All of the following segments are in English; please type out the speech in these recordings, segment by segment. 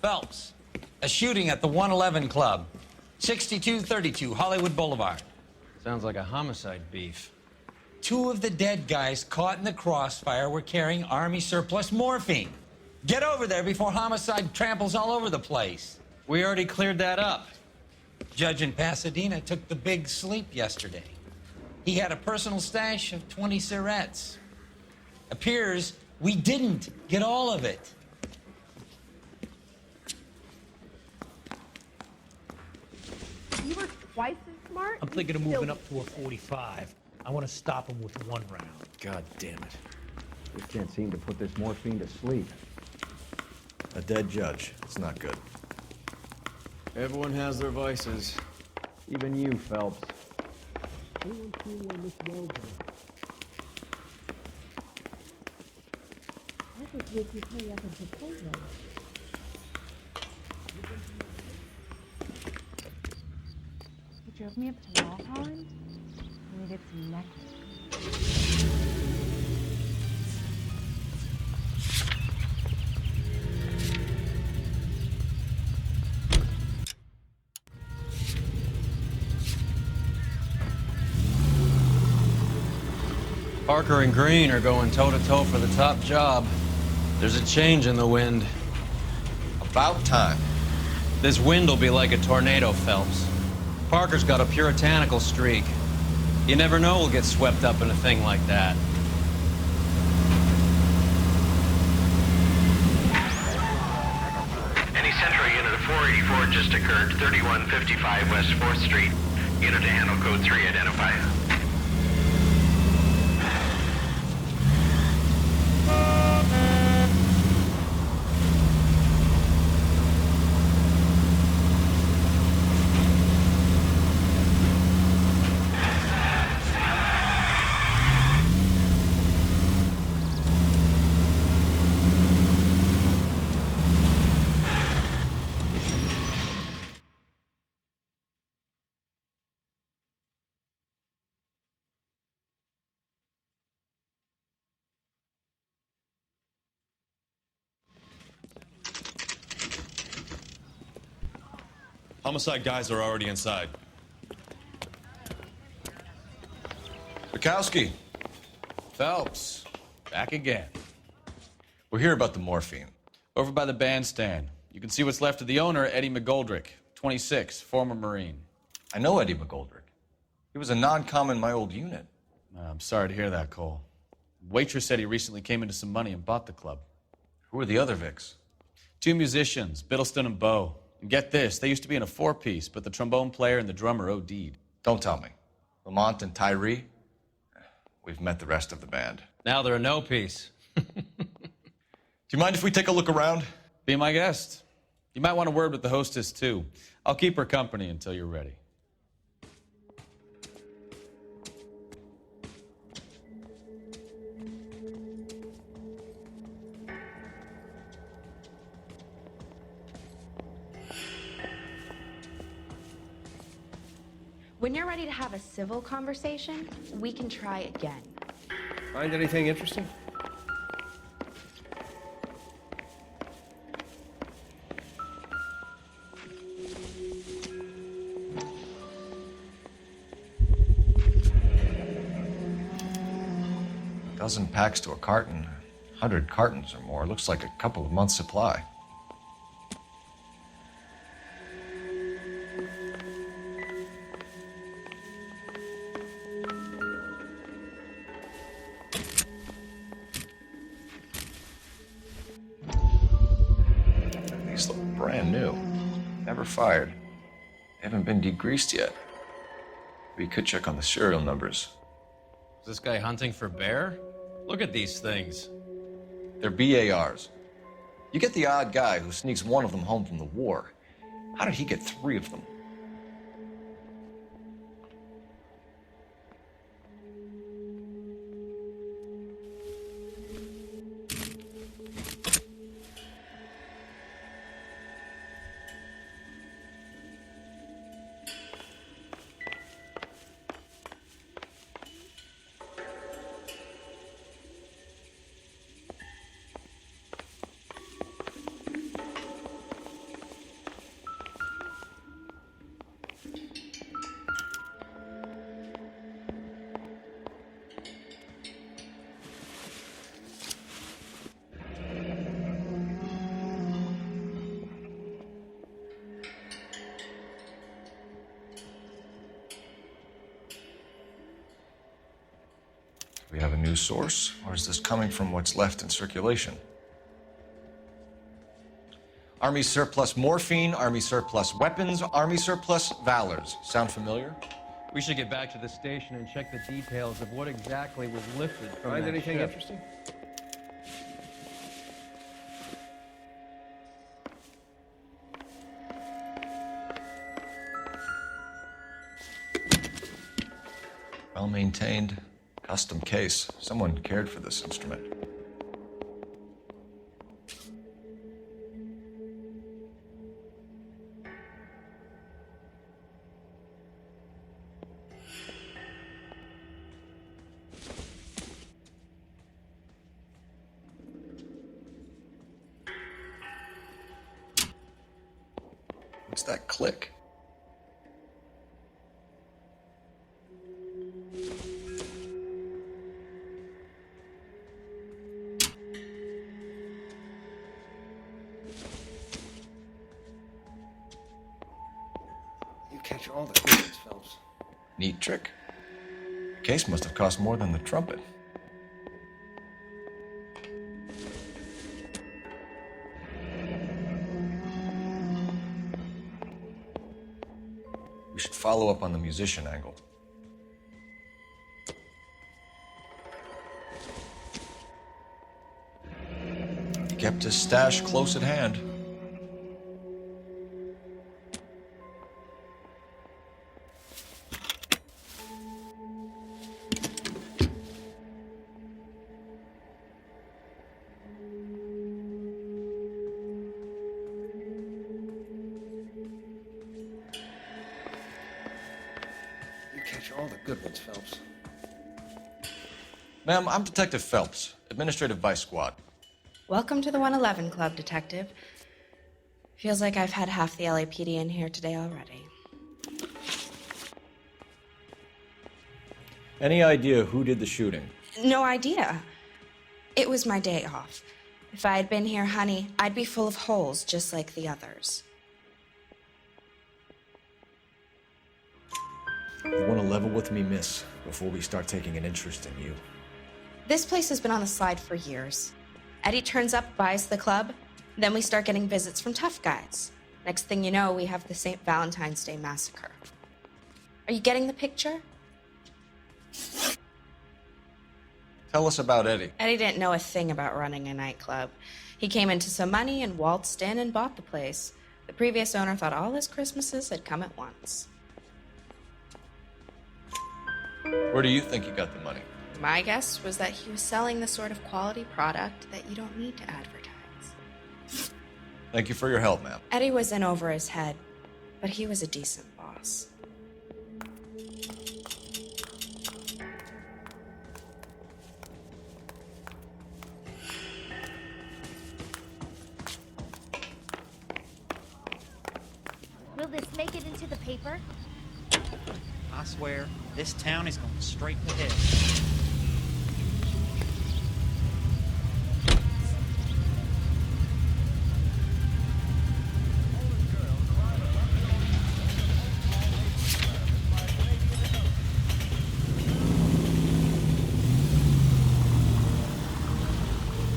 Phelps, a shooting at the 111 Club, 6232 Hollywood Boulevard. Sounds like a homicide beef. 2 of the dead guys caught in the crossfire were carrying Army surplus morphine. Get over there before homicide tramples all over the place. We already cleared that up. Judge in Pasadena took the big sleep yesterday. He had a personal stash of 20 cigarettes. Appears we didn't get all of it. You were twice as smart. I'm thinking of moving up to a 45. I want to stop him with 1 round. God damn it. Just can't seem to put this morphine to sleep. A dead judge. It's not good. Everyone has their vices. Even you, Phelps. You drove me up to Mulholland. I needed some necklace. Parker and Green are going toe-to-toe for the top job. There's a change in the wind. About time. This wind will be like a tornado, Phelps. Parker's got a puritanical streak. You never know we'll get swept up in a thing like that. Any Central unit of 484 just occurred, 3155 West 4th Street. Unit to handle code 3, identify. Homicide guys are already inside. Bukowski. Phelps, back again. We're here about the morphine. Over by the bandstand. You can see what's left of the owner, Eddie McGoldrick, 26, former Marine. I know Eddie McGoldrick. He was a non-com in my old unit. I'm sorry to hear that, Cole. Waitress said he recently came into some money and bought the club. Who are the other Vics? 2 musicians, Biddleston and Bowe. And get this, they used to be in a 4-piece, but the trombone player and the drummer OD'd. Don't tell me. Lamont and Tyree? We've met the rest of the band. Now they're a no-piece. Do you mind if we take a look around? Be my guest. You might want a word with the hostess, too. I'll keep her company until you're ready. When you're ready to have a civil conversation, we can try again. Find anything interesting? A dozen packs to a carton. 100 cartons or more. Looks like a couple of months' supply. These look brand new. Never fired. They haven't been degreased yet. We could check on the serial numbers. Is this guy hunting for bear? Look at these things. They're BARs. You get the odd guy who sneaks one of them home from the war. How did he get 3 of them? we have a new source, or is this coming from what's left in circulation? Army surplus morphine, Army surplus weapons, Army surplus valors. Sound familiar? We should get back to the station and check the details of what exactly was lifted from Find that anything ship. interesting? Well-maintained, custom case. Someone cared for this instrument. What's that click? You catch all the things, Phelps. Neat trick. The case must have cost more than the trumpet. We should follow up on the musician angle. He kept his stash close at hand. You catch all the good ones, Phelps. Ma'am, I'm Detective Phelps, Administrative Vice Squad. Welcome to the 111 Club, Detective. Feels like I've had half the LAPD in here today already. Any idea who did the shooting? No idea. It was my day off. If I had been here, honey, I'd be full of holes just like the others. You want to level with me, miss, before we start taking an interest in you. This place has been on the slide for years. Eddie turns up, buys the club, then we start getting visits from tough guys. Next thing you know, we have the St. Valentine's Day massacre. Are you getting the picture? Tell us about Eddie. Eddie didn't know a thing about running a nightclub. He came into some money and waltzed in and bought the place. The previous owner thought all his Christmases had come at once. Where do you think he got the money? My guess was that he was selling the sort of quality product that you don't need to advertise. Thank you for your help, ma'am. Eddie was in over his head, but he was a decent boss. Will this make it into the paper? I swear, this town is going straight to hell.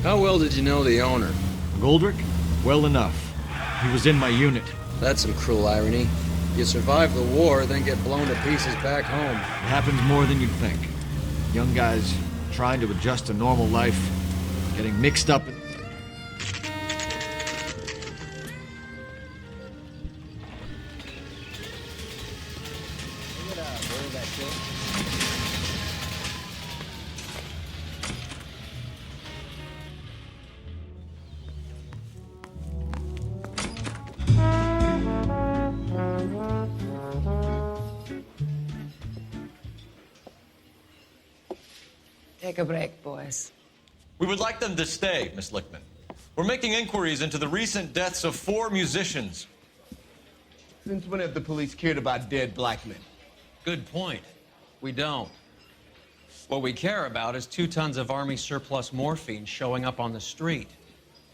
How well did you know the owner? Goldrick? Well enough. He was in my unit. That's some cruel irony. You survive the war, then get blown to pieces back home. It happens more than you'd think. Young guys trying to adjust to normal life, getting mixed up in... Take a break, boys. We would like them to stay, Miss Lichtman. We're making inquiries into the recent deaths of 4 musicians. Since when have the police cared about dead black men? Good point. We don't. What we care about is 2 tons of Army surplus morphine showing up on the street.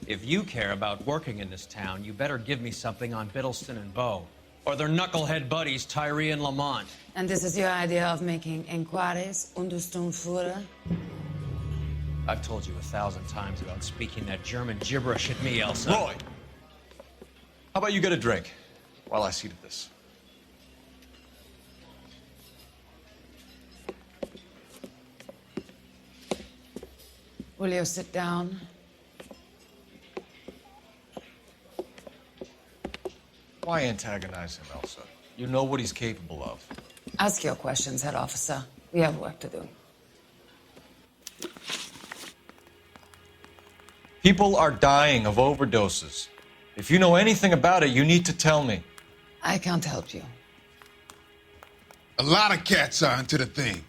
If you care about working in this town, you better give me something on Biddleston and Bow, or their knucklehead buddies Tyree and Lamont. And this is your idea of making inquiries, Untersturmführer? I've told you 1,000 times about speaking that German gibberish at me, Elsa. Roy! How about you get a drink while I see to this? Will you sit down? Why antagonize him, Elsa? You know what he's capable of. Ask your questions, head officer. We have work to do. People are dying of overdoses. If you know anything about it, you need to tell me. I can't help you. A lot of cats are into the thing.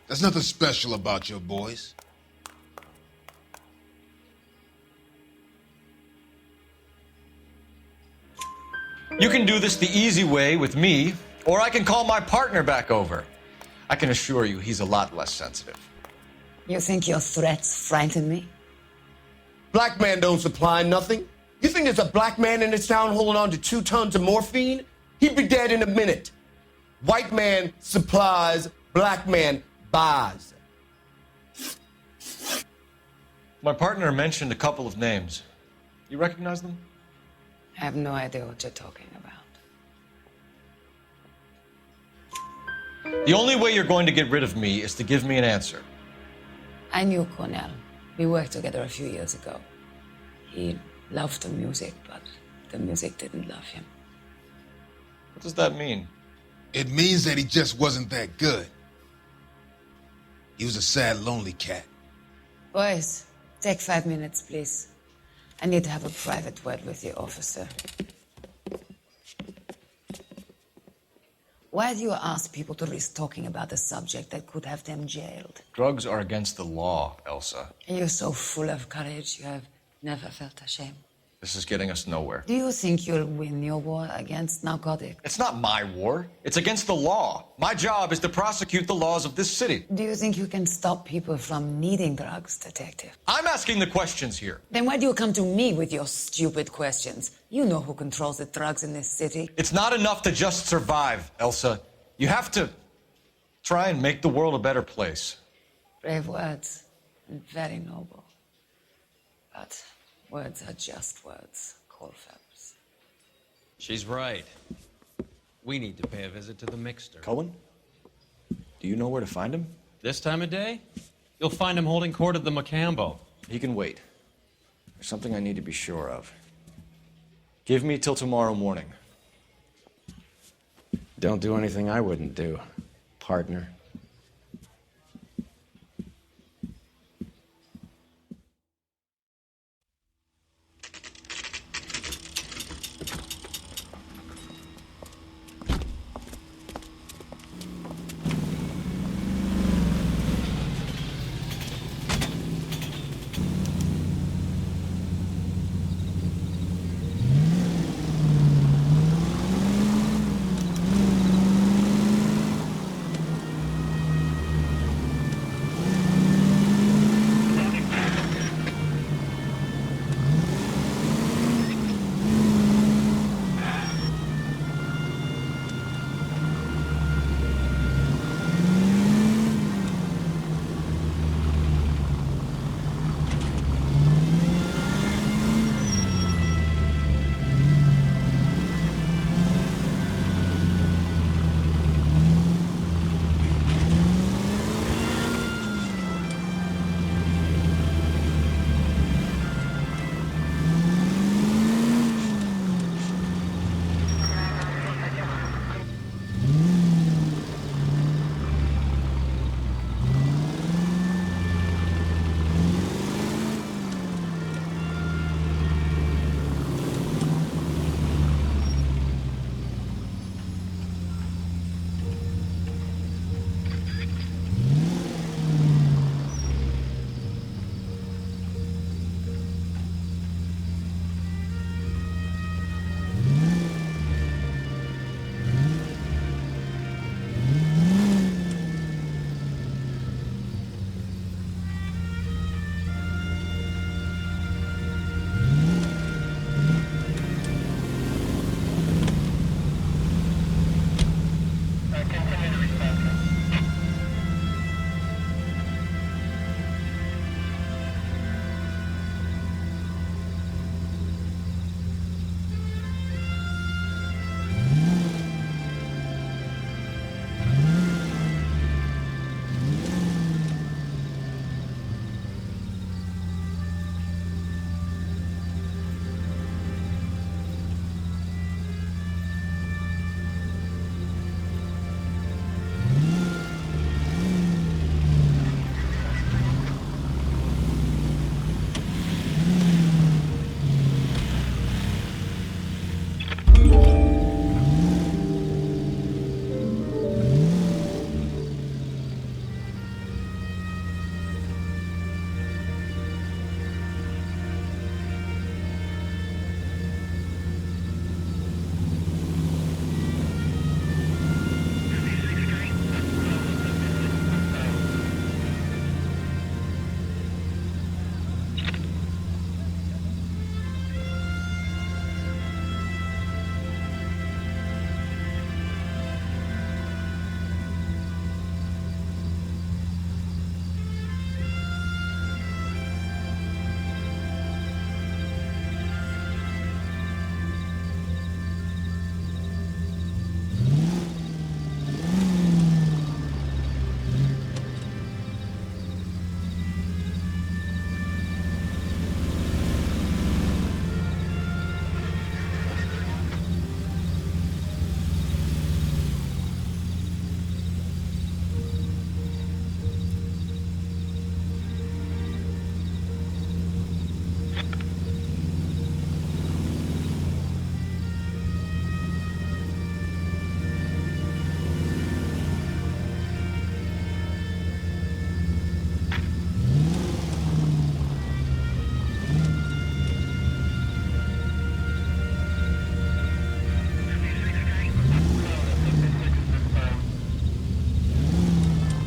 There's nothing special about your boys. You can do this the easy way with me, or I can call my partner back over. I can assure you he's a lot less sensitive. You think your threats frighten me? Black man don't supply nothing. You think there's a black man in this town holding on to 2 tons of morphine? He'd be dead in a minute. White man supplies, black man buys. My partner mentioned a couple of names. You recognize them? I have no idea what you're talking about. The only way you're going to get rid of me is to give me an answer. I knew Cornell. We worked together a few years ago. He loved the music, but the music didn't love him. What does that mean? It means that he just wasn't that good. He was a sad, lonely cat. Boys, take 5 minutes, please. I need to have a private word with you, officer. Why do you ask people to risk talking about a subject that could have them jailed? Drugs are against the law, Elsa. You're so full of courage, you have never felt ashamed. This is getting us nowhere. Do you think you'll win your war against narcotics? It's not my war. It's against the law. My job is to prosecute the laws of this city. Do you think you can stop people from needing drugs, detective? I'm asking the questions here. Then why do you come to me with your stupid questions? You know who controls the drugs in this city. It's not enough to just survive, Elsa. You have to try and make the world a better place. Brave words, and very noble. But words are just words, Colfax. She's right. We need to pay a visit to the Mixter. Cohen? Do you know where to find him? This time of day? You'll find him holding court at the Macambo. He can wait. There's something I need to be sure of. Give me till tomorrow morning. Don't do anything I wouldn't do, partner.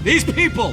These people!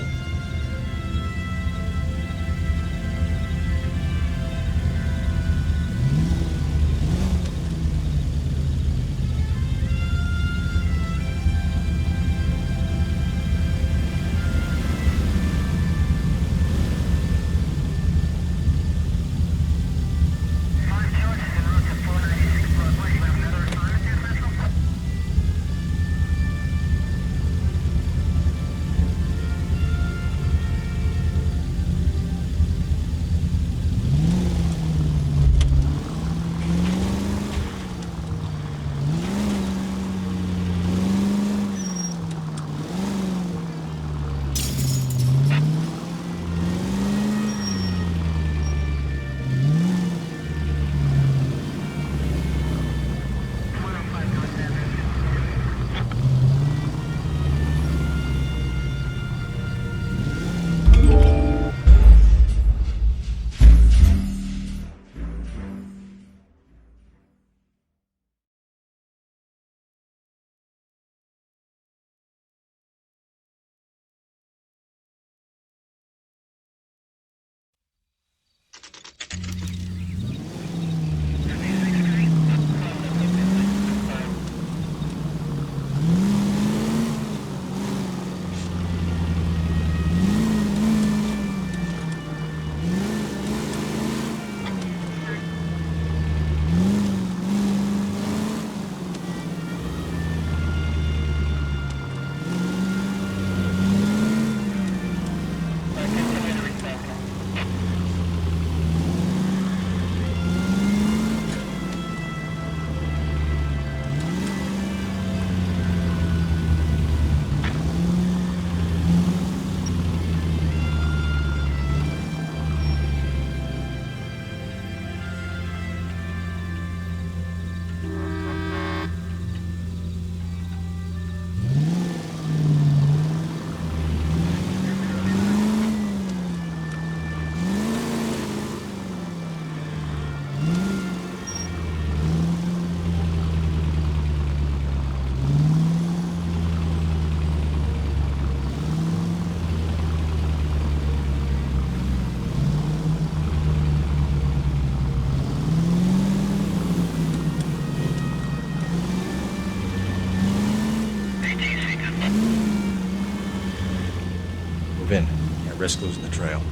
Move in. Can't risk losing the trail.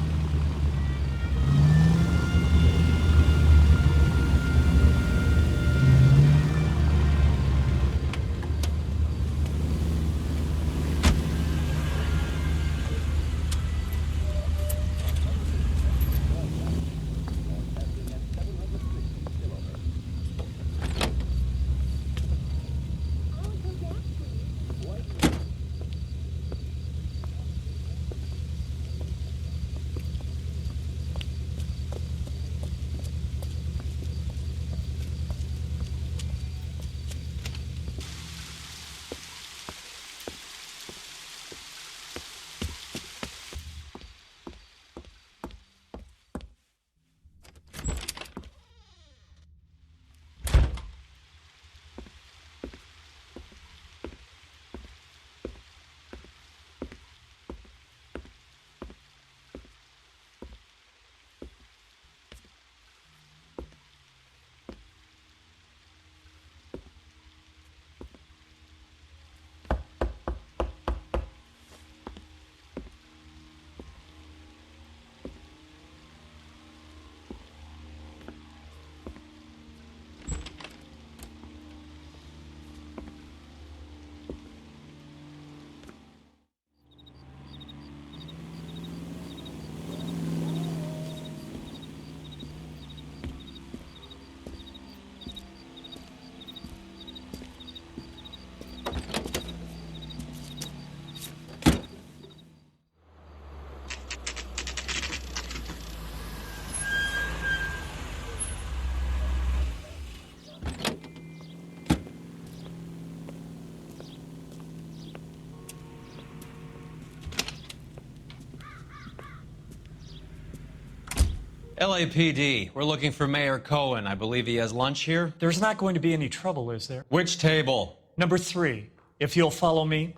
LAPD, we're looking for Mayor Cohen. I believe he has lunch here. There's not going to be any trouble, is there? Which table? Number 3, if you'll follow me.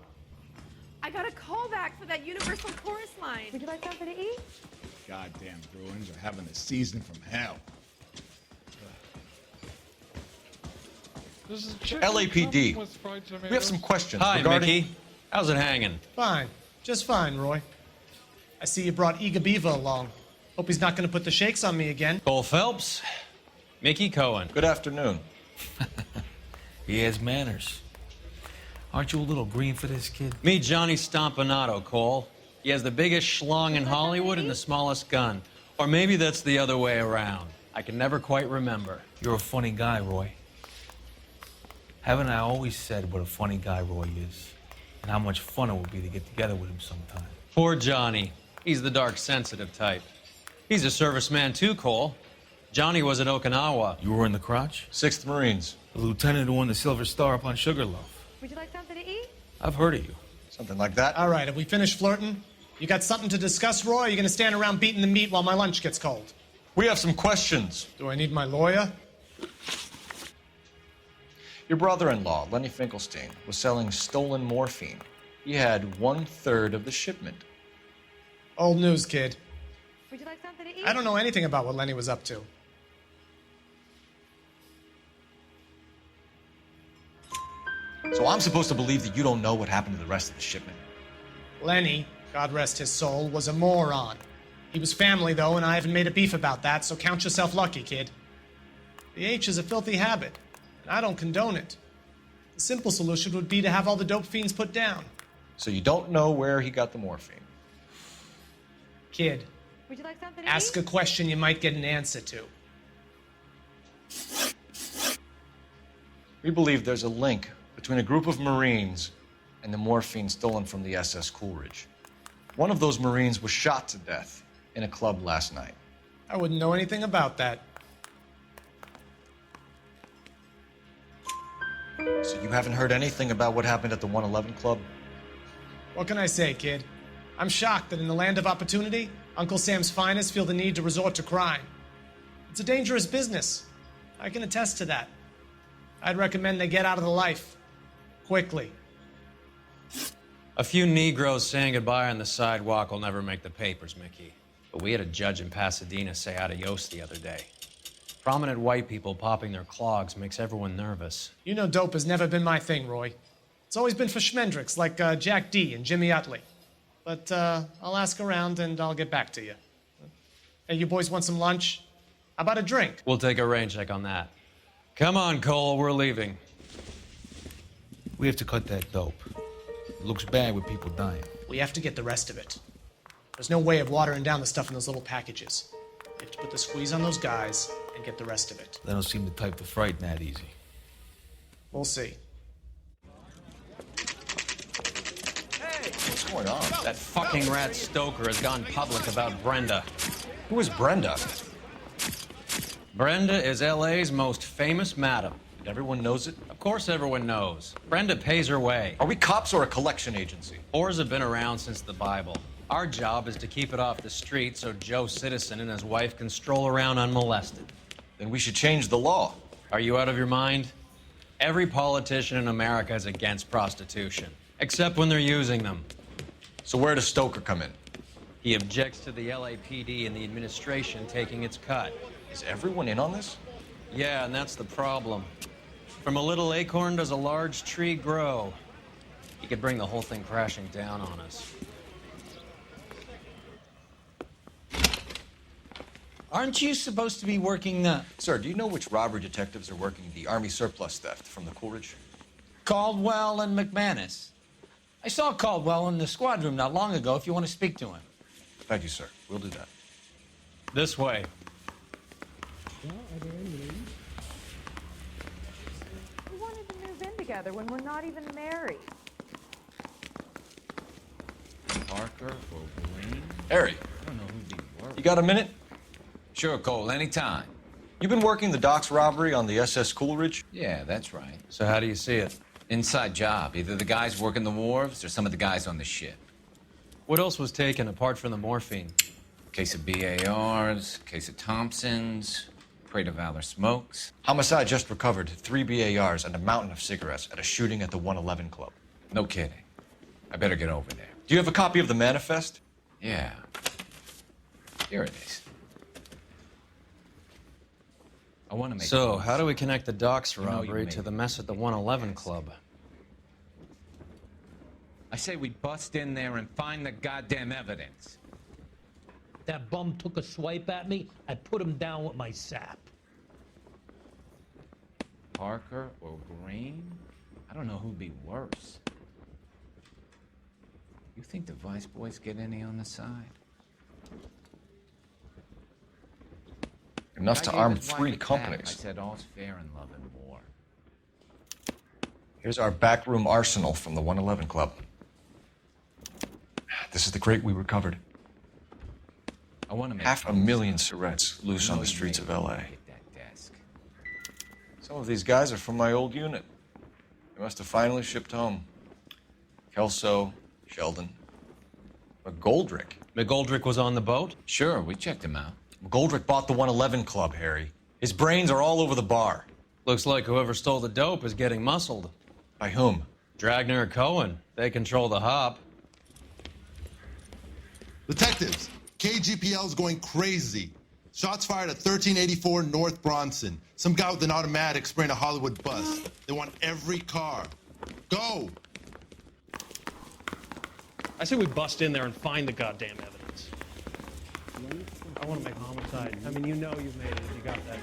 I got a call back for that that universal chorus line. Would you like something to eat? Goddamn Bruins are having a season from hell. LAPD. We have some questions Hi, regarding... Mickey. How's it hanging? Fine. Just fine, Roy. I see you brought Iga Beaver along. Hope he's not going to put the shakes on me again. Cole Phelps. Mickey Cohen. Good afternoon. He has manners. Aren't you a little green for this kid? Meet Johnny Stompanato, Cole. He has the biggest schlong in Hollywood and the smallest gun. Or maybe that's the other way around. I can never quite remember. You're a funny guy, Roy. Haven't I always said what a funny guy Roy is? And how much fun it would be to get together with him sometime. Poor Johnny. He's the dark, sensitive type. He's a serviceman too, Cole. Johnny was at Okinawa. You were in the crotch? 6th Marines. The lieutenant who won the Silver Star up on Sugarloaf. Would you like something to eat? I've heard of you. Something like that. All right, have we finished flirting? You got something to discuss, Roy? Or are you going to stand around beating the meat while my lunch gets cold? We have some questions. Do I need my lawyer? Your brother-in-law, Lenny Finkelstein, was selling stolen morphine. He had 1/3 of the shipment. Old news, kid. Would you like something to eat? I don't know anything about what Lenny was up to. So I'm supposed to believe that you don't know what happened to the rest of the shipment? Lenny, God rest his soul, was a moron. He was family, though, and I haven't made a beef about that, so count yourself lucky, kid. The H is a filthy habit, and I don't condone it. The simple solution would be to have all the dope fiends put down. So you don't know where he got the morphine? Kid, would you like something to ask eat? a question you might get an answer to. We believe there's a link between a group of Marines and the morphine stolen from the SS Coolidge. One of those Marines was shot to death in a club last night. I wouldn't know anything about that. So you haven't heard anything about what happened at the 111 Club? What can I say, kid? I'm shocked that in the land of opportunity, Uncle Sam's finest feel the need to resort to crime. It's a dangerous business. I can attest to that. I'd recommend they get out of the life. Quickly. A few Negroes saying goodbye on the sidewalk will never make the papers, Mickey. But we had a judge in Pasadena say adios the other day. Prominent white people popping their clogs makes everyone nervous. You know dope has never been my thing, Roy. It's always been for schmendricks like Jack D and Jimmy Utley. But I'll ask around and I'll get back to you. Hey, you boys want some lunch? How about a drink? We'll take a rain check on that. Come on, Cole, we're leaving. We have to cut that dope. It looks bad with people dying. We have to get the rest of it. There's no way of watering down the stuff in those little packages. You have to put the squeeze on those guys and get the rest of it. They don't seem the type to frighten that easy. We'll see. What's going on? That fucking rat Stoker has gone public about Brenda. Who is Brenda? Brenda is LA's most famous madam. Everyone knows it? Of course everyone knows. Brenda pays her way. Are we cops or a collection agency? Whores have been around since the Bible. Our job is to keep it off the street so Joe Citizen and his wife can stroll around unmolested. Then we should change the law. Are you out of your mind? Every politician in America is against prostitution, except when they're using them. So where does Stoker come in? He objects to the LAPD and the administration taking its cut. Is everyone in on this? Yeah, and that's the problem. From a little acorn does a large tree grow. He could bring the whole thing crashing down on us. Aren't you supposed to be working the... Sir, do you know which robbery detectives are working the Army surplus theft from the Coolidge? Caldwell and McManus. I saw Caldwell in the squad room not long ago if you want to speak to him. Thank you, sir. We'll do that. This way. We wanted to move in together when we're not even married. Parker for Blaine? Harry, I don't know who these were. you got a minute? Sure, Cole, anytime. You've been working the docks robbery on the SS Coolidge? Yeah, that's right. So how do you see it? Inside job. Either the guys working the wharves or some of the guys on the ship. What else was taken apart from the morphine? Case of BARs, case of Thompsons, Parade of Valor smokes. Homicide just recovered 3 BARs and a mountain of cigarettes at a shooting at the 111 Club. No kidding. I better get over there. Do you have a copy of the manifest? Yeah. Here it is. I want to make So, how do we connect the docks You know you robbery made to the it. mess at the 111 Club? I say we bust in there and find the goddamn evidence. That bum took a swipe at me, I put him down with my sap. Parker or Green? I don't know who'd be worse. You think the Vice Boys get any on the side? Enough I to gave arm his wife 3 a tap. companies. I said all's fair in love and war. Here's our backroom arsenal from the 111 Club. This is the crate we recovered. I want to make 500,000 cigarettes loose on the streets of LA. Some of these guys are from my old unit. They must have finally shipped home. Kelso, Sheldon, McGoldrick. McGoldrick was on the boat? Sure, we checked him out. McGoldrick bought the 111 Club, Harry. His brains are all over the bar. Looks like whoever stole the dope is getting muscled. By whom? Dragner or Cohen. They control the hop. Detectives, KGPL's going crazy. Shots fired at 1384 North Bronson. Some guy with an automatic spraying a Hollywood bus. They want every car. Go! I say we bust in there and find the goddamn evidence. I want to make homicide. I mean, you know you've made it if you got that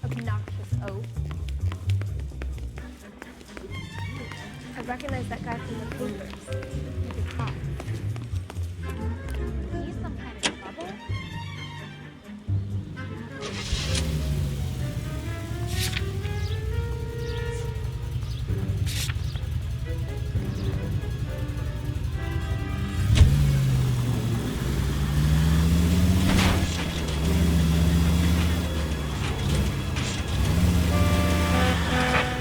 Obnoxious oaf. I recognize that guy from the papers. He's a cop. He's some kind of trouble.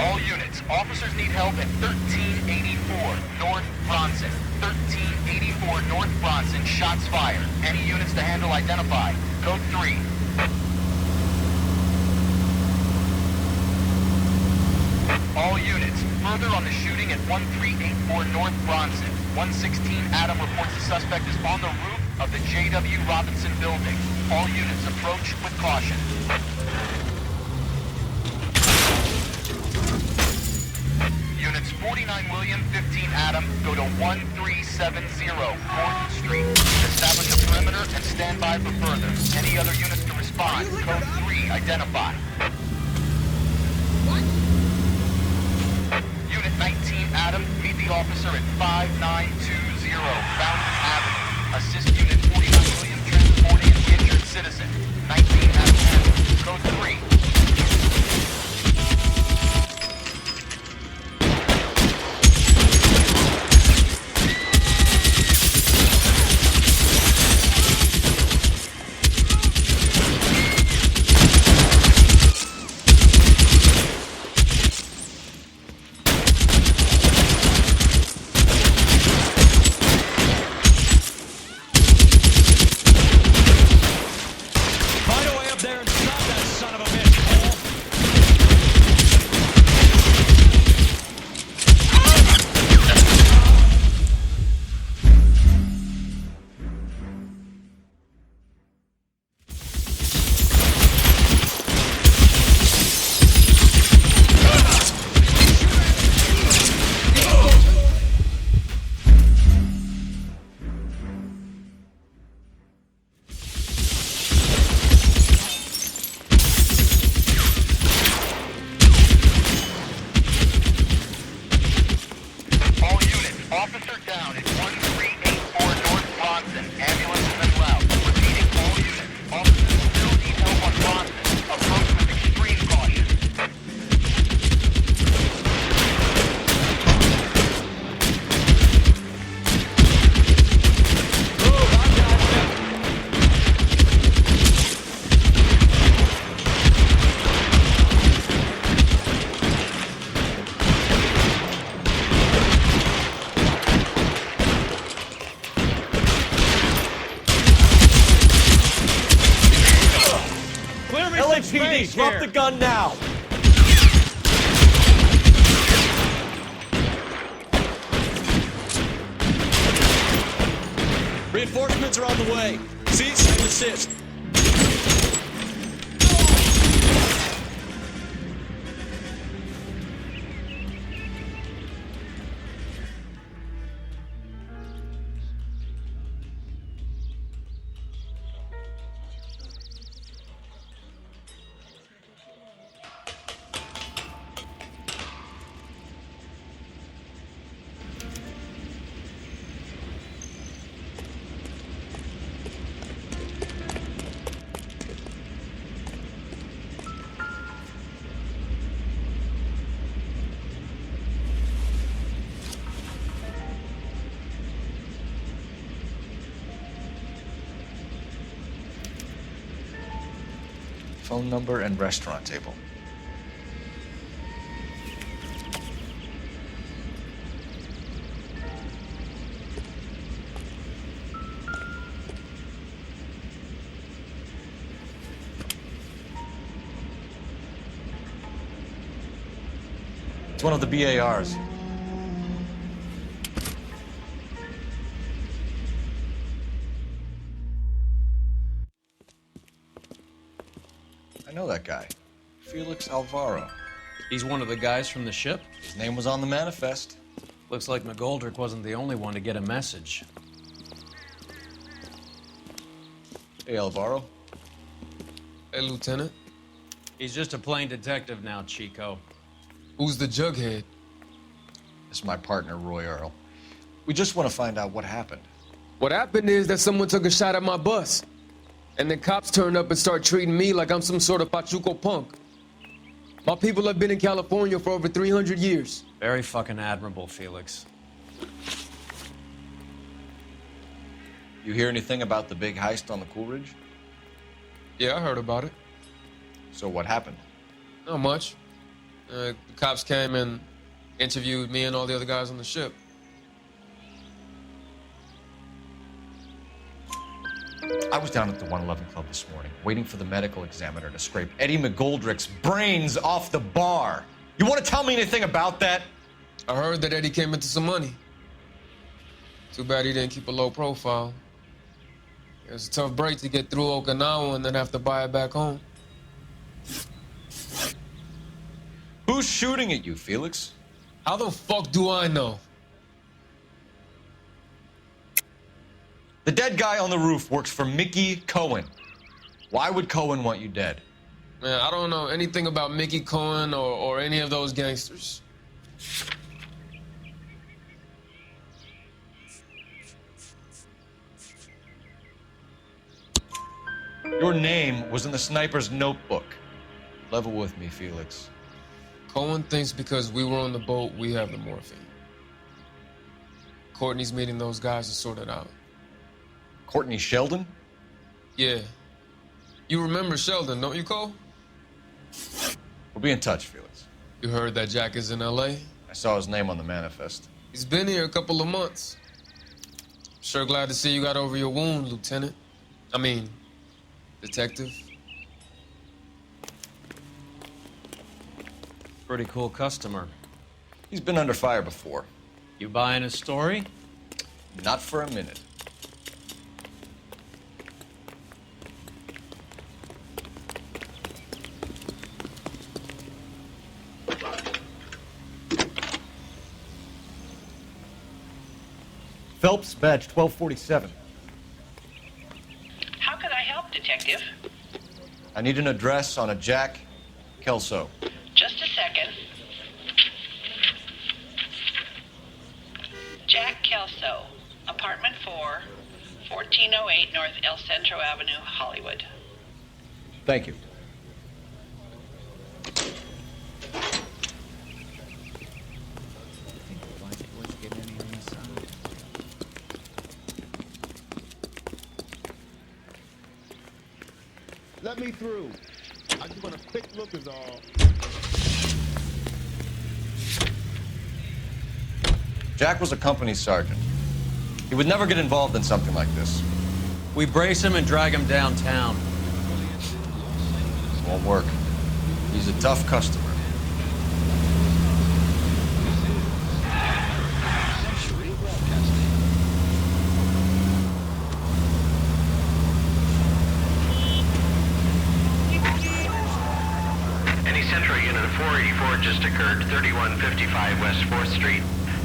All units, officers need help at 1384 North Bronson. 1384 North Bronson, shots fired. Any units to handle identify. Code 3. All units, further on the shooting at 1384 North Bronson. 116 Adam reports the suspect is on the roof of the J.W. Robinson building. All units approach with caution. Units 49 William, 15 Adam, go to 1370 Gordon Street. Establish a perimeter and stand by for further. Any other units to respond. Code 3, identify. Unit 19 Adam, meet the officer at 5920 Fountain Avenue. Assist Unit 49 William transporting an injured citizen. 19 Adam, code 3. LAPD, drop the gun now! Reinforcements are on the way. Cease and desist. Phone number and restaurant table. It's one of the BARs. I know that guy. Felix Alvaro. He's one of the guys from the ship? His name was on the manifest. Looks like McGoldrick wasn't the only one to get a message. Hey, Alvaro. Hey, Lieutenant. He's just a plain detective now, Chico. Who's the jughead? This is my partner, Roy Earl. We just want to find out what happened. What happened is that someone took a shot at my bus. And the cops turned up and start treating me like I'm some sort of Pachuco punk. My people have been in California for over 300 years. Very fucking admirable, Felix. You hear anything about the big heist on the Coolidge? Yeah, I heard about it. So what happened? Not much. The cops came and interviewed me and all the other guys on the ship. I was down at the 111 Club this morning, waiting for the medical examiner to scrape Eddie McGoldrick's brains off the bar. You want to tell me anything about that? I heard that Eddie came into some money. Too bad he didn't keep a low profile. It was a tough break to get through Okinawa and then have to buy it back home. Who's shooting at you, Felix? How the fuck do I know? The dead guy on the roof works for Mickey Cohen. Why would Cohen want you dead? Man, I don't know anything about Mickey Cohen or any of those gangsters. Your name was in the sniper's notebook. Level with me, Felix. Cohen thinks because we were on the boat, we have the morphine. Courtney's meeting those guys to sort it out. Courtney Sheldon? Yeah. You remember Sheldon, don't you, Cole? We'll be in touch, Felix. You heard that Jack is in L.A.? I saw his name on the manifest. He's been here a couple of months. Sure glad to see you got over your wound, Lieutenant. I mean, Detective. Pretty cool customer. He's been under fire before. You buying his story? Not for a minute. Phelps, badge 1247. How can I help, Detective? I need an address on a Jack Kelso. Just a second. Jack Kelso, apartment 4, 1408 North El Centro Avenue, Hollywood. Thank you. Let me through. I just want a quick look is all. Jack was a company sergeant. He would never get involved in something like this. We brace him and drag him downtown. This won't work. He's a tough customer. 484 just occurred, 3155 West 4th Street.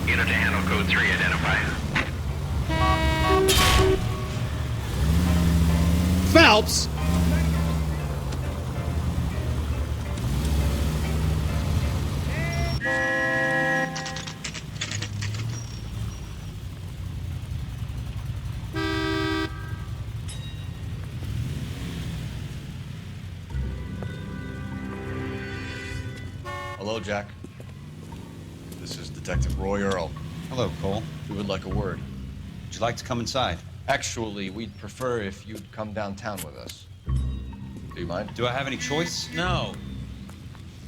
Unit to handle code 3, identify. Phelps! Hello, Jack. This is Detective Roy Earl. Hello, Cole. We would like a word. Would you like to come inside? Actually, we'd prefer if you'd come downtown with us. Do you mind? Do I have any choice? No,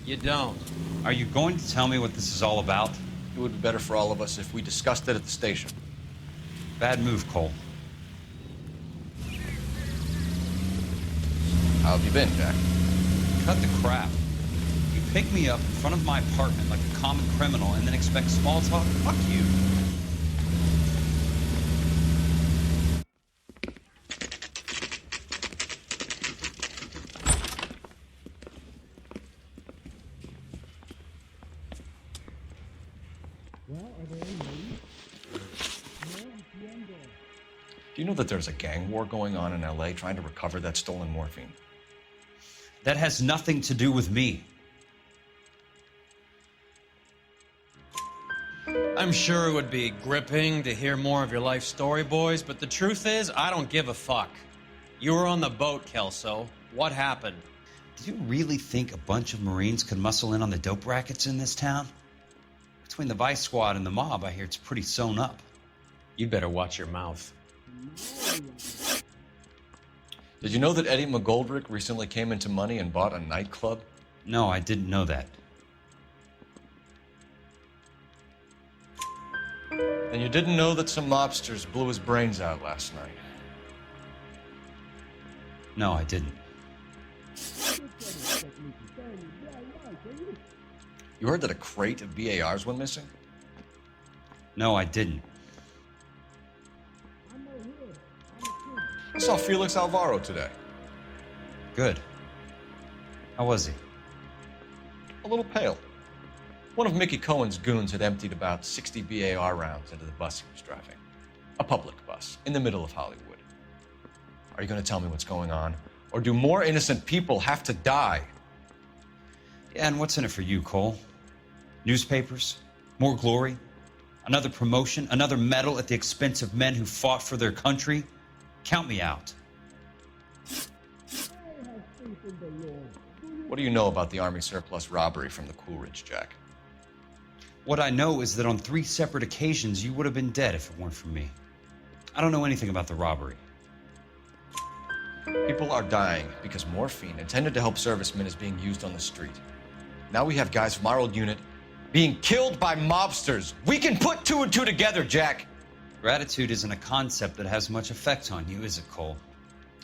you don't. Are you going to tell me what this is all about? It would be better for all of us if we discussed it at the station. Bad move, Cole. How have you been, Jack? Cut the crap. You pick me up in front of my apartment like a common criminal and then expect small talk? Fuck you. Do you know that there's a gang war going on in LA trying to recover that stolen morphine? That has nothing to do with me. I'm sure it would be gripping to hear more of your life story, boys, but the truth is, I don't give a fuck. You were on the boat, Kelso. What happened? Do you really think a bunch of Marines could muscle in on the dope rackets in this town? Between the Vice Squad and the mob, I hear it's pretty sewn up. You'd better watch your mouth. Did you know that Eddie McGoldrick recently came into money and bought a nightclub? No, I didn't know that. And you didn't know that some mobsters blew his brains out last night? No, I didn't. You heard that a crate of BARs went missing? No, I didn't. I saw Felix Alvaro today. Good. How was he? A little pale. One of Mickey Cohen's goons had emptied about 60 BAR rounds into the bus he was driving. A public bus, in the middle of Hollywood. Are you going to tell me what's going on? Or do more innocent people have to die? Yeah, and what's in it for you, Cole? Newspapers? More glory? Another promotion? Another medal at the expense of men who fought for their country? Count me out. What do you know about the Army surplus robbery from the Coolidge, Jack? What I know is that on 3 separate occasions, you would have been dead if it weren't for me. I don't know anything about the robbery. People are dying because morphine intended to help servicemen is being used on the street. Now we have guys from our old unit being killed by mobsters. We can put 2 and 2 together, Jack. Gratitude isn't a concept that has much effect on you, is it, Cole?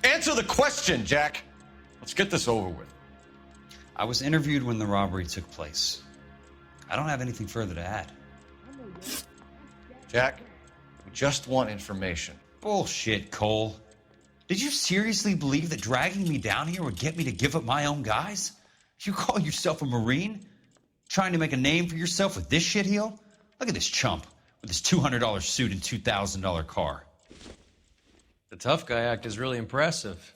Answer the question, Jack. Let's get this over with. I was interviewed when the robbery took place. I don't have anything further to add. Jack, we just want information. Bullshit, Cole. Did you seriously believe that dragging me down here would get me to give up my own guys? You call yourself a Marine? Trying to make a name for yourself with this shitheel? Look at this chump with his $200 suit and $2,000 car. The tough guy act is really impressive.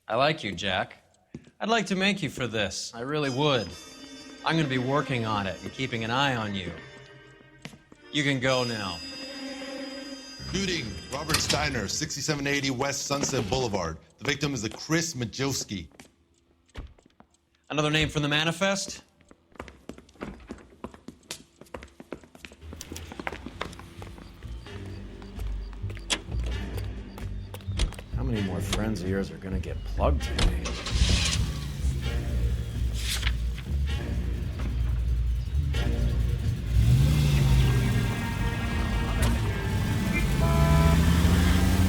I like you, Jack. I'd like to make you for this. I really would. I'm going to be working on it and keeping an eye on you. You can go now. Shooting, Robert Steiner, 6780 West Sunset Boulevard. The victim is a Chris Majowski. Another name from the manifest? How many more friends of yours are going to get plugged today?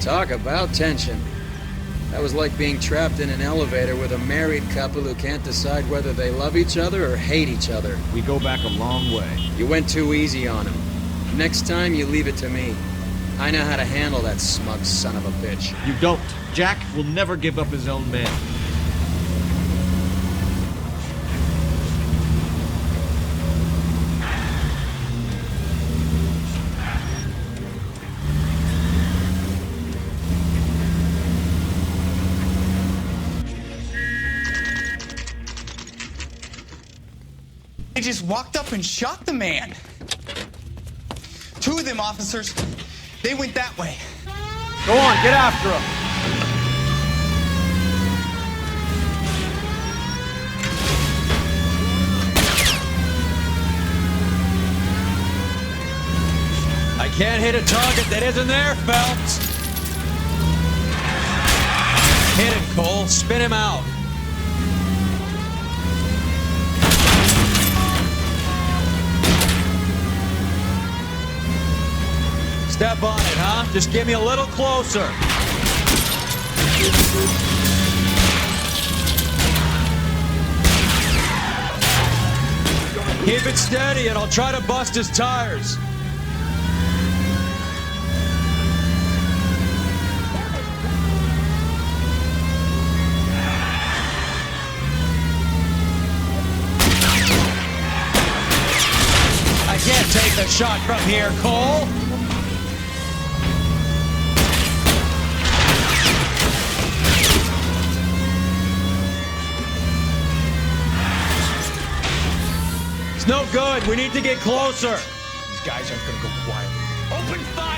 Talk about tension. That was like being trapped in an elevator with a married couple who can't decide whether they love each other or hate each other. We go back a long way. You went too easy on him. Next time, you leave it to me. I know how to handle that smug son of a bitch. You don't. Jack will never give up his own men. They just walked up and shot the man. Two of them officers, they went that way. Go on, get after him. I can't hit a target that isn't there, Phelps. Hit him, Cole. Spin him out. Step on it, huh? Just get me a little closer. Keep it steady and I'll try to bust his tires. I can't take the shot from here, Cole. It's no good. We need to get closer. These guys aren't gonna go quiet. Open fire!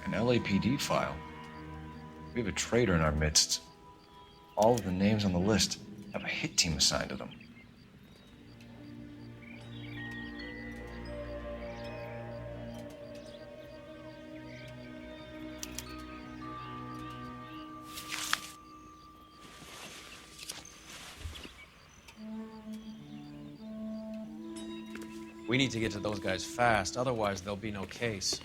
An LAPD file. We have a traitor in our midst. All of the names on the list have a hit team assigned to them. We need to get to those guys fast, otherwise there'll be no case.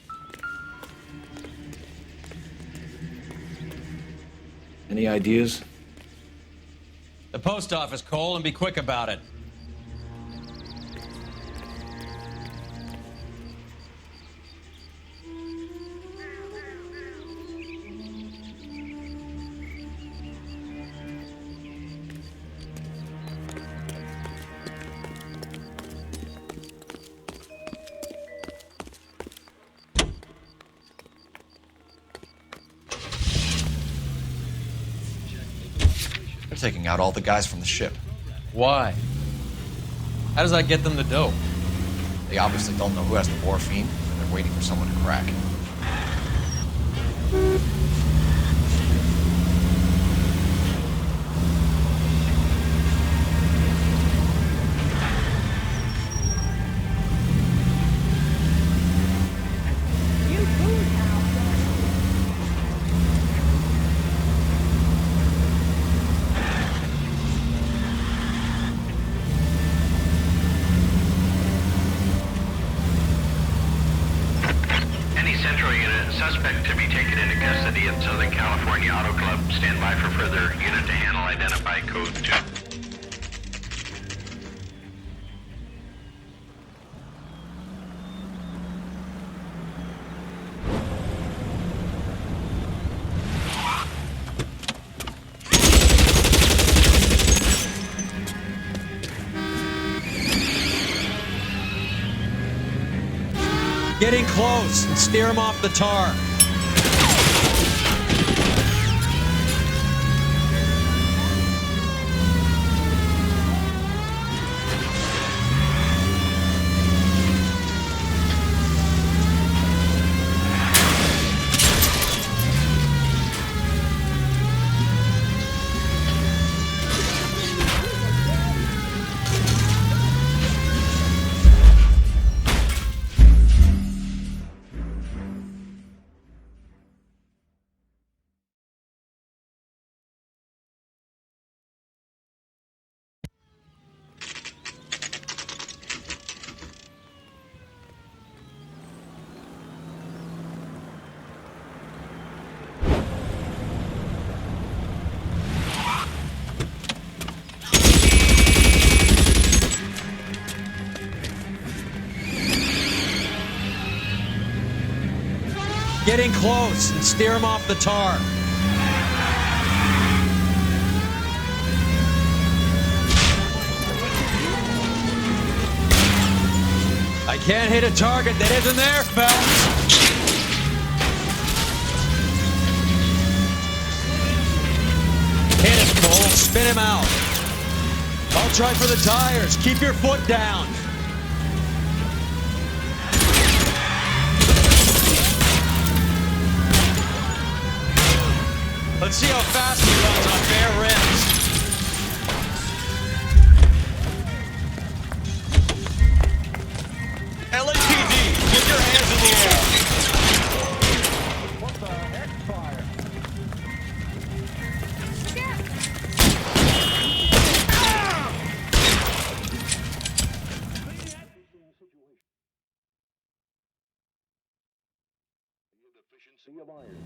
Any ideas? The post office, Cole, and be quick about it. They're taking out all the guys from the ship. Why? How does that get them the dope? They obviously don't know who has the morphine, and they're waiting for someone to crack. Suspect to be taken into custody at Southern California Auto Club. Stand by for further unit to handle. Identify code 2. Getting close and steer him off the tar. Get in close and steer him off the tar. I can't hit a target that isn't there, Phelps. Hit him, Cole. Spin him out. I'll try for the tires. Keep your foot down. Let's see how fast he runs on bare rims. LAPD, get your hands in the air. What the heck, fire? Efficiency of iron.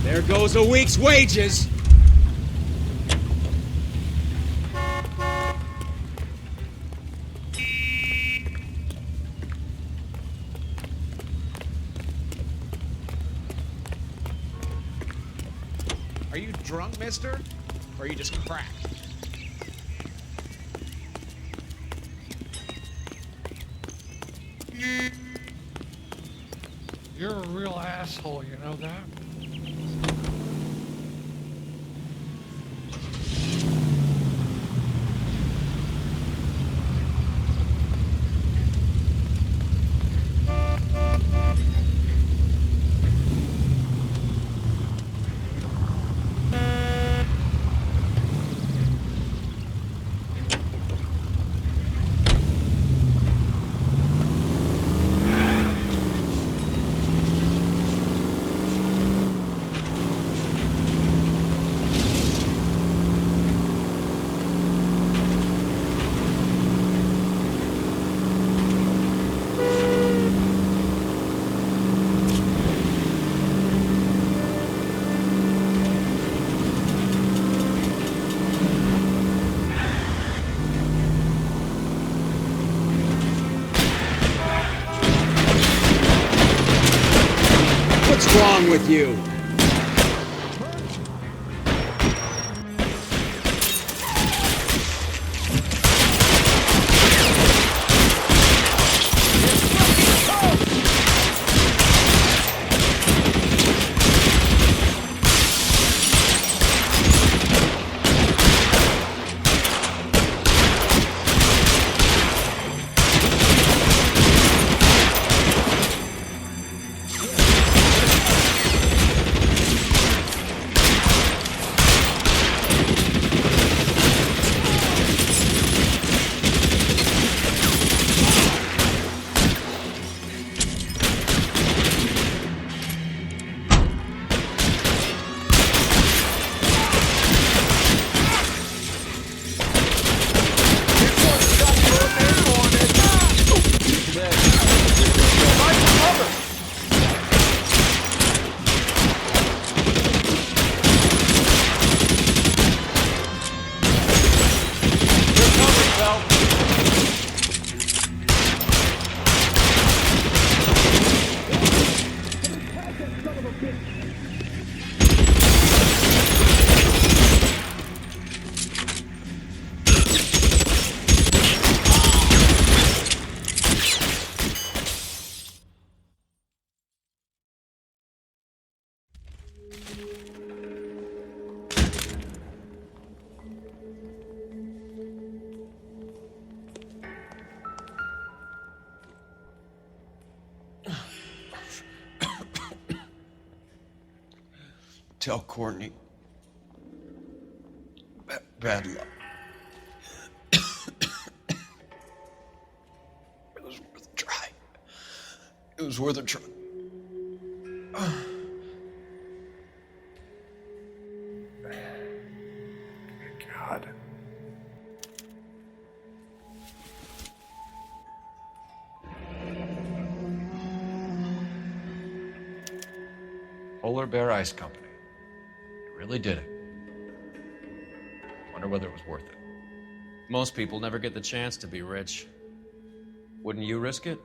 There goes a week's wages. Are you drunk, mister? Or are you just cracked? You're a real asshole, you know that? What's wrong with you? Tell Courtney. Bad luck. It was worth a try. It was worth a try. God. Polar Bear Ice Company. You really did it. Wonder whether it was worth it. Most people never get the chance to be rich. Wouldn't you risk it?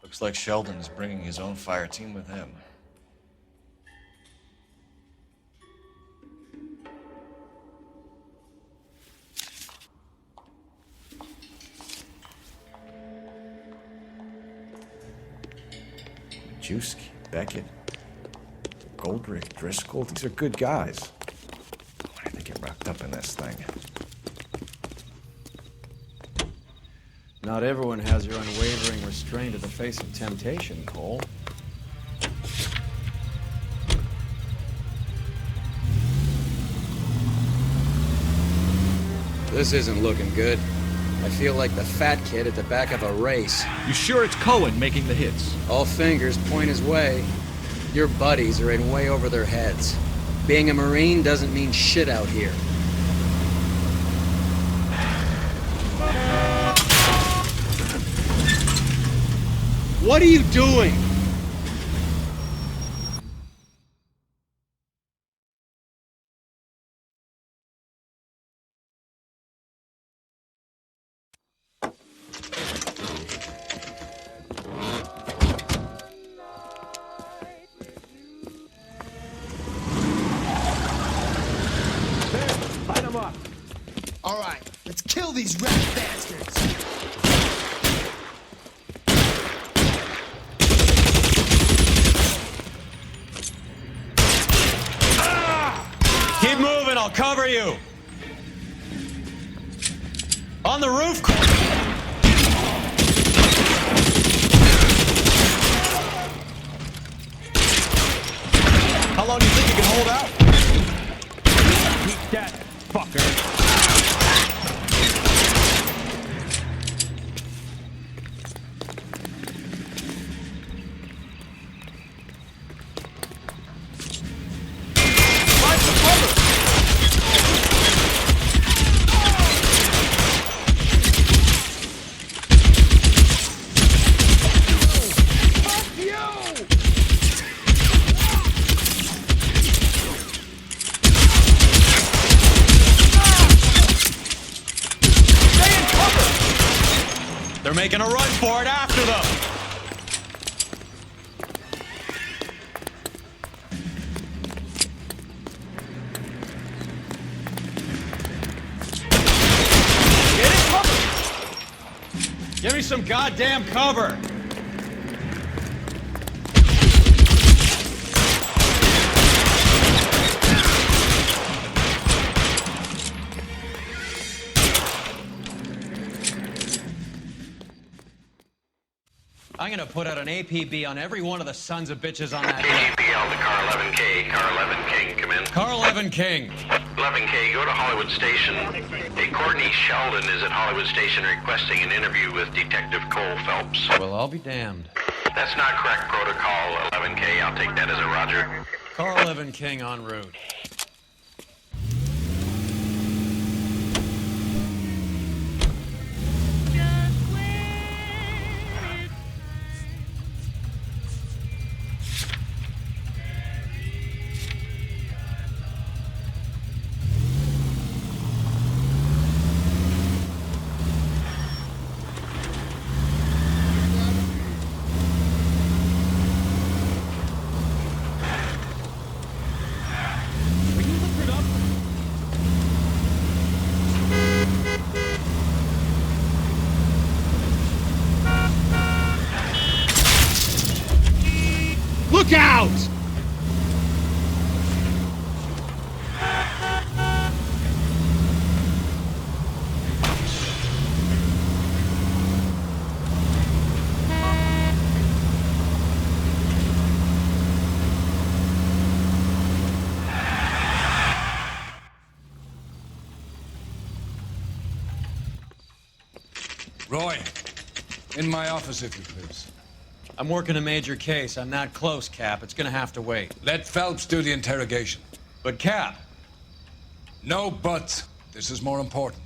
Looks like Sheldon's bringing his own fire team with him. Juski, Beckett, Goldrick, Driscoll, these are good guys. Why did they get wrapped up in this thing? Not everyone has your unwavering restraint at the face of temptation, Cole. This isn't looking good. I feel like the fat kid at the back of a race. You sure it's Cohen making the hits? All fingers point his way. Your buddies are in way over their heads. Being a Marine doesn't mean shit out here. What are you doing? Light them up. All right, let's kill these rat bastards. Keep moving, I'll cover you. On the roof. How long do you think you can hold out? Eat that, fucker. They're making a run for it after them. Get in cover. Give me some goddamn cover. I'm gonna put out an APB on every one of the sons of bitches on that hill. KGPL to Car 11K. Car 11 King, come in. Car 11 King. 11K, go to Hollywood Station. Hey, Courtney Sheldon is at Hollywood Station requesting an interview with Detective Cole Phelps. Well, I'll be damned. That's not correct protocol, 11K. I'll take that as a roger. Car 11 King en route. fuck out! Roy, in my office, if you please. I'm working a major case. I'm not close, Cap. It's gonna have to wait. Let Phelps do the interrogation. But, Cap... No buts. This is more important.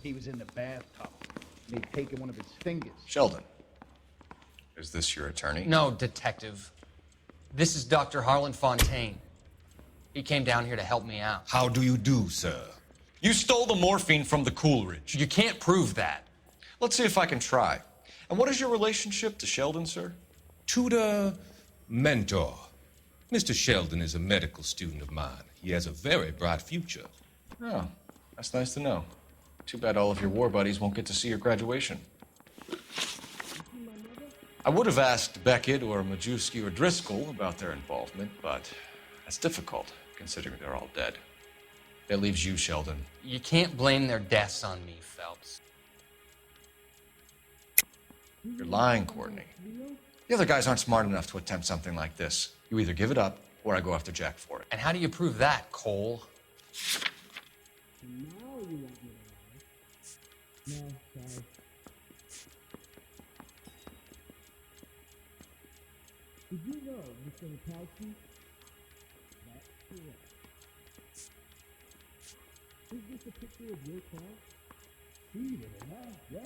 He was in the bathtub. They'd taken one of his fingers. Sheldon, is this your attorney? No, Detective. This is Dr. Harlan Fontaine. He came down here to help me out. How do you do, sir? You stole the morphine from the Coolidge. You can't prove that. Let's see if I can try. And what is your relationship to Sheldon, sir? Tutor, mentor. Mr. Sheldon is a medical student of mine. He has a very bright future. Oh, that's nice to know. Too bad all of your war buddies won't get to see your graduation. I would have asked Beckett or Majewski or Driscoll about their involvement, but that's difficult, considering they're all dead. That leaves you, Sheldon. You can't blame their deaths on me, Phelps. You're lying, Courtney. The other guys aren't smart enough to attempt something like this. You either give it up, or I go after Jack for it. And how do you prove that, Cole? Did you know, Mr. Natowski? That's correct. Is this a picture of your car? See it, huh? Yeah.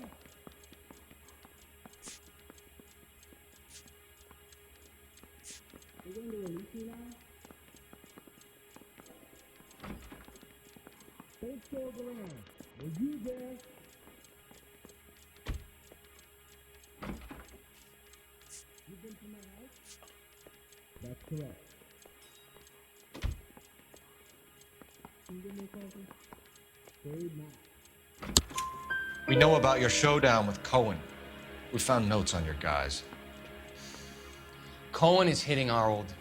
They're going to release me now? Don't show around. Were you there? You've been to my house? That's correct. Can you give me a coffee? Very nice. We know about your showdown with Cohen. We found notes on your guys. Cohen is hitting our old dude.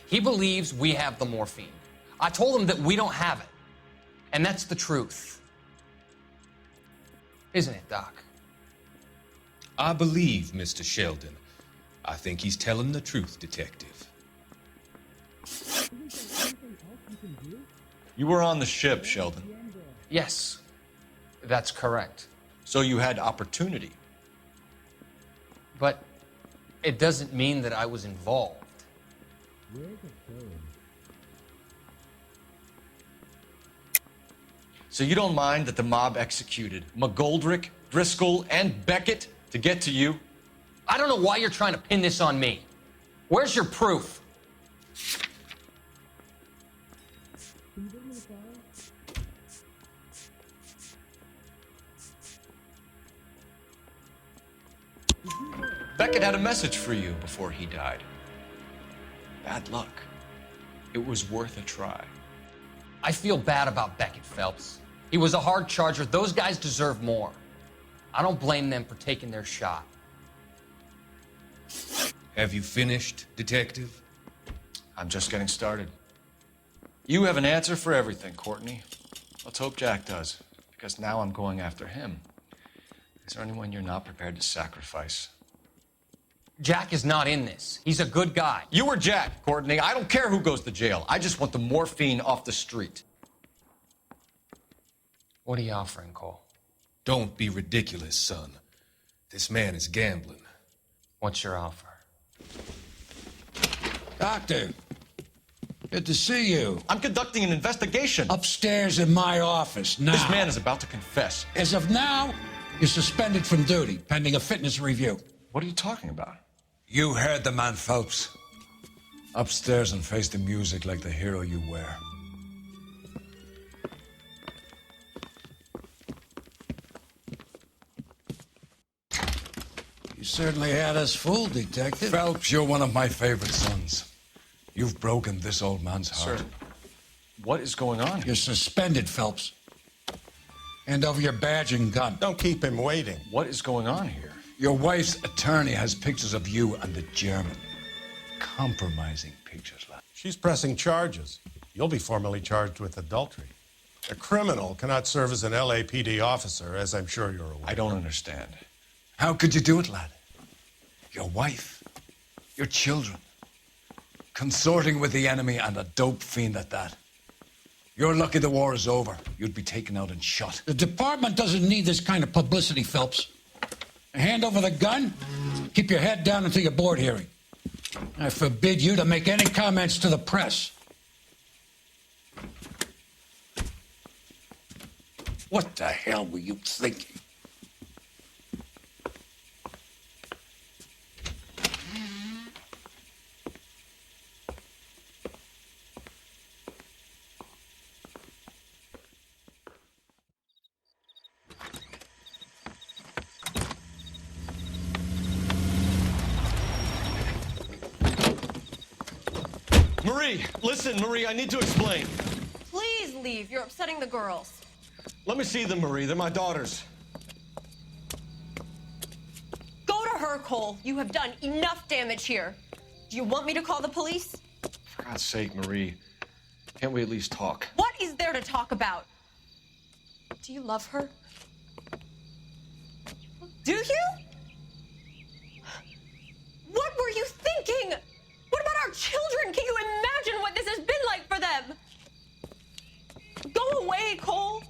He believes we have the morphine. I told him that we don't have it. And that's the truth. Isn't it, Doc? I believe Mr. Sheldon. I think he's telling the truth, Detective. You were on the ship, Sheldon. Yes, that's correct. So you had opportunity. But it doesn't mean that I was involved. So you don't mind that the mob executed McGoldrick, Driscoll, and Beckett to get to you? I don't know why you're trying to pin this on me. Where's your proof? Beckett had a message for you before he died. Bad luck. It was worth a try. I feel bad about Beckett, Phelps. He was a hard charger. Those guys deserve more. I don't blame them for taking their shot. Have you finished, Detective? I'm just getting started. You have an answer for everything, Courtney. Let's hope Jack does, because now I'm going after him. Is there anyone you're not prepared to sacrifice? Jack is not in this. He's a good guy. You or Jack, Courtney. I don't care who goes to jail. I just want the morphine off the street. What are you offering, Cole? Don't be ridiculous, son. This man is gambling. What's your offer? Doctor, good to see you. I'm conducting an investigation. Upstairs in my office now. This man is about to confess. As of now, you're suspended from duty, pending a fitness review. What are you talking about? You heard the man, Phelps. Upstairs and face the music like the hero you were. You certainly had us fooled, Detective. Phelps, you're one of my favorite sons. You've broken this old man's heart. Sir, what is going on? You're suspended, Phelps. Hand over your badge and gun. Don't keep him waiting. What is going on here? Your wife's attorney has pictures of you and the German. Compromising pictures, lad. She's pressing charges. You'll be formally charged with adultery. A criminal cannot serve as an LAPD officer, as I'm sure you're aware. I don't understand. How could you do it, lad? Your wife, your children, consorting with the enemy and a dope fiend at that. You're lucky the war is over. You'd be taken out and shot. The department doesn't need this kind of publicity, Phelps. Hand over the gun, keep your head down until your board hearing. I forbid you to make any comments to the press. What the hell were you thinking? Marie, listen, Marie, I need to explain. Please leave. You're upsetting the girls. Let me see them, Marie. They're my daughters. Go to her, Cole. You have done enough damage here. Do you want me to call the police? For God's sake, Marie, can't we at least talk? What is there to talk about? Do you love her? Do you? What were you thinking? What about our children? Can you imagine what this has been like for them? Go away, Cole.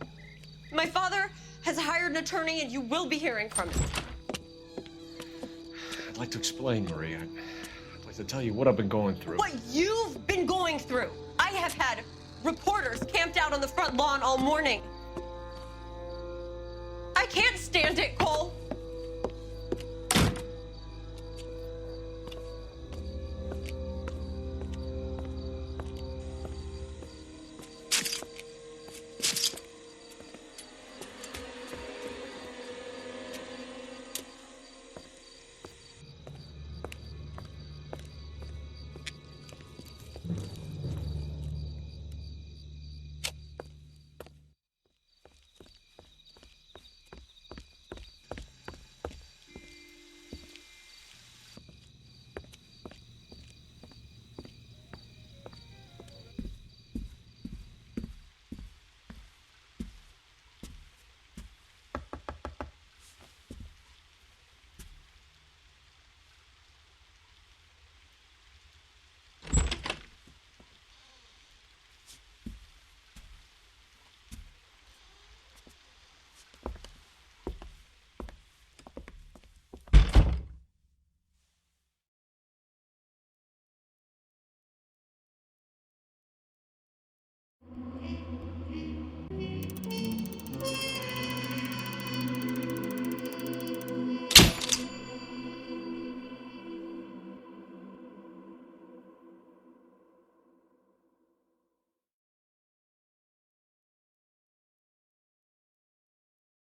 My father has hired an attorney and you will be hearing from him. I'd like to explain, Marie. I'd like to tell you what I've been going through. What you've been going through. I have had reporters camped out on the front lawn all morning. I can't stand it, Cole.